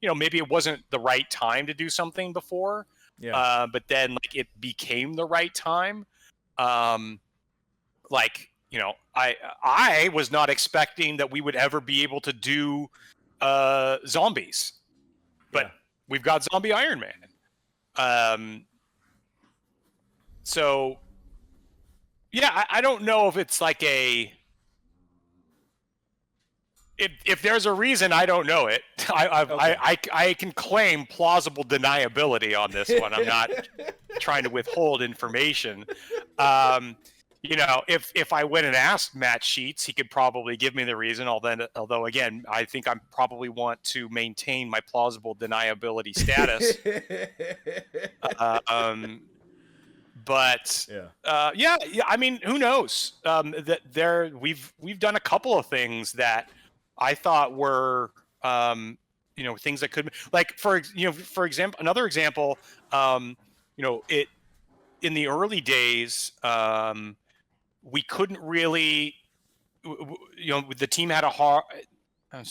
maybe it wasn't the right time to do something before. But then like it became the right time. I was not expecting that we would ever be able to do zombies, but we've got zombie Iron Man. So yeah, I don't know if it's like if there's a reason, I don't know it. I can claim plausible deniability on this one. I'm not trying to withhold information. If I went and asked Matt Sheets, he could probably give me the reason. Although again, I think I probably want to maintain my plausible deniability status. But I mean, who knows? We've done a couple of things that I thought were things that could, like, for example, another example, it in the early days, we couldn't really, the team had a hard. I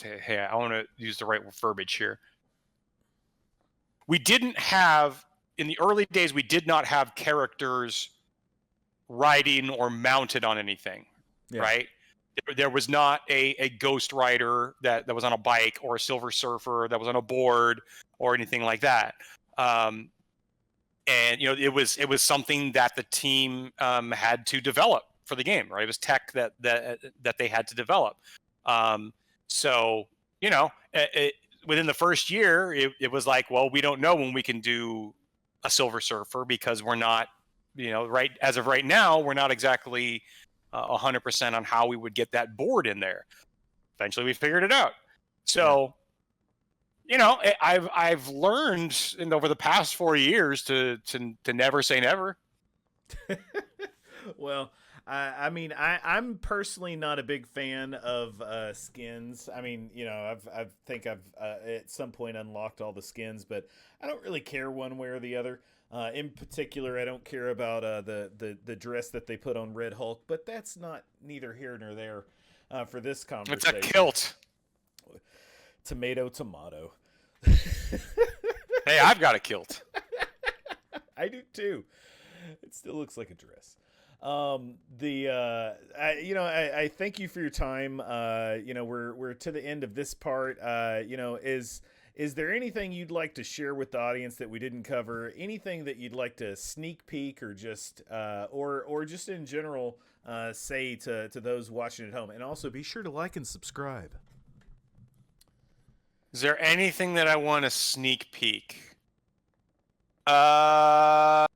want to use the right verbiage here. We didn't have. In the early days, we did not have characters riding or mounted on anything, right? There was not a Ghost Rider that was on a bike, or a Silver Surfer that was on a board, or anything like that. And it was something that the team had to develop for the game, right? It was tech that they had to develop. Within the first year, it was like, well, we don't know when we can do a Silver Surfer, because we're not, right as of right now, we're not exactly 100% on how we would get that board in there. Eventually, we figured it out. So, I've learned over the past 4 years to never say never. Well, I mean, I'm personally not a big fan of skins. I mean, I think I've at some point unlocked all the skins, but I don't really care one way or the other. In particular, I don't care about the dress that they put on Red Hulk, but that's neither here nor there for this conversation. It's a kilt. Tomato. Hey, I've got a kilt. I do too. It still looks like a dress. I thank you for your time. We're to the end of this part. Is there anything you'd like to share with the audience that we didn't cover? Anything that you'd like to sneak peek, or just or just in general say to those watching at home? And also, be sure to like and subscribe. Is there anything that I want to sneak peek? Well,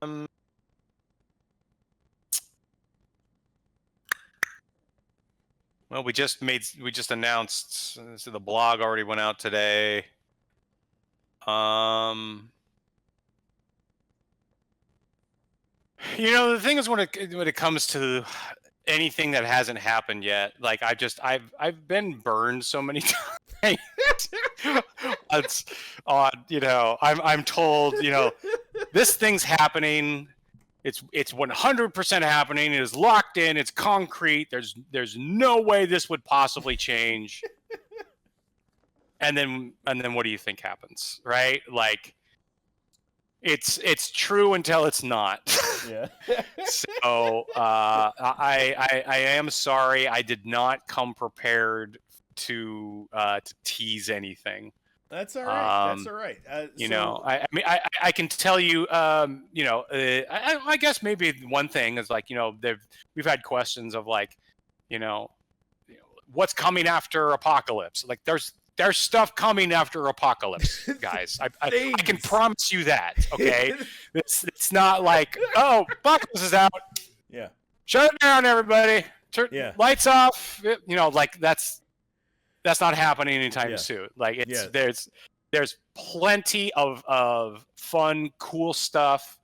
we just announced, so the blog already went out today. The thing is, when it comes to anything that hasn't happened yet, like I've been burned so many times. It's odd, I'm told, this thing's happening. It's 100% happening. It is locked in. It's concrete. There's no way this would possibly change. And then what do you think happens, right? Like, it's true until it's not. Yeah. So I am sorry. I did not come prepared to tease anything. That's all right. That's all right. I mean, I can tell you, I guess maybe one thing is, like, we've had questions of, like, what's coming after Apocalypse? Like, there's stuff coming after Apocalypse, guys. I can promise you that. Okay, it's not like, oh, Apocalypse is out. Yeah. Shut it down, everybody. Lights off. Like, that's not happening anytime soon. Like, there's plenty of fun, cool stuff,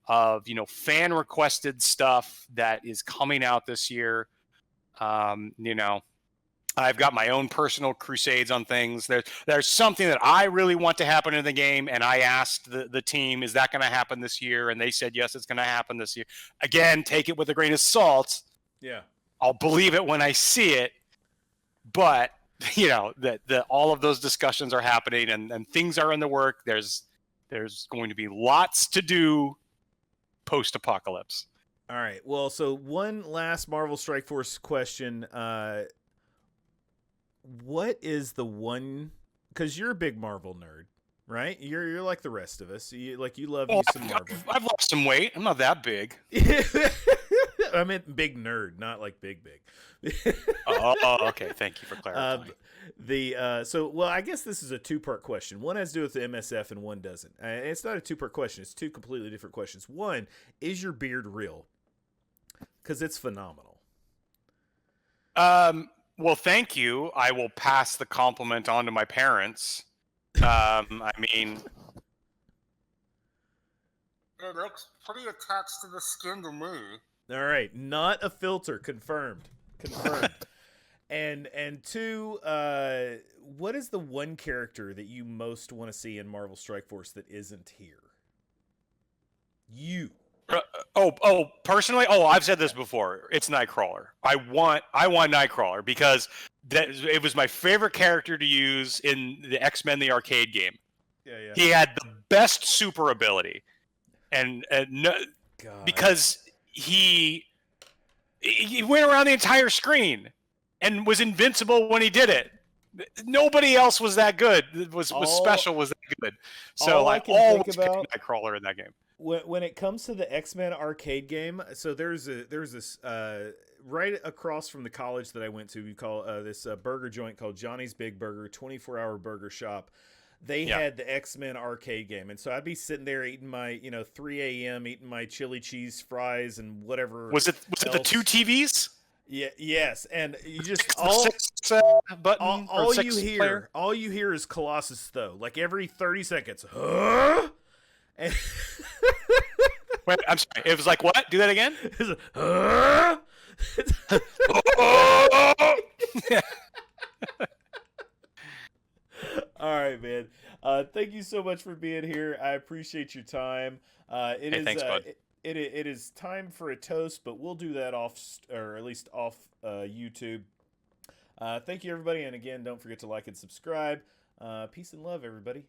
of fan requested stuff that is coming out this year. I've got my own personal crusades on things. There's something that I really want to happen in the game, and I asked the team, is that going to happen this year? And they said, yes, it's going to happen this year. Again, take it with a grain of salt. Yeah. I'll believe it when I see it. But, that all of those discussions are happening, and things are in the work. There's going to be lots to do post-apocalypse. All right. Well, so one last Marvel Strike Force question. What is the one because you're a big Marvel nerd, right? You're like the rest of us. You love Well, you some Marvel. I've lost some weight. I'm not that big. I meant big nerd, not like big. Oh, okay. Thank you for clarifying. I guess this is a two-part question. One has to do with the MSF and one doesn't. It's not a two-part question. It's two completely different questions. One, is your beard real? Because it's phenomenal. Well, thank you. I will pass the compliment on to my parents. I mean, it looks pretty attached to the skin to me. All right, not a filter. Confirmed. And two, what is the one character that you most want to see in Marvel Strike Force that isn't here? You. Personally, I've said this before. It's Nightcrawler. I want Nightcrawler because it was my favorite character to use in the X-Men the arcade game. Yeah. He had the best super ability, and because he went around the entire screen and was invincible when he did it. Nobody else was that good. Was that good. So I always picked Nightcrawler in that game. When it comes to the X-Men arcade game, so there's this right across from the college that I went to. We call this burger joint called Johnny's Big Burger, 24-hour burger shop. They had the X-Men arcade game, and so I'd be sitting there eating my 3 a.m. eating my chili cheese fries and whatever. Was it the two TVs? Yeah. Yes, and you just all you hear is Colossus though, like every 30 seconds. Huh? And wait, I'm sorry. It was like what? Do that again. All right, man. Thank you so much for being here. I appreciate your time. Thanks, bud. It is time for a toast, but we'll do that off YouTube. Thank you, everybody, and again, don't forget to like and subscribe. Peace and love, everybody.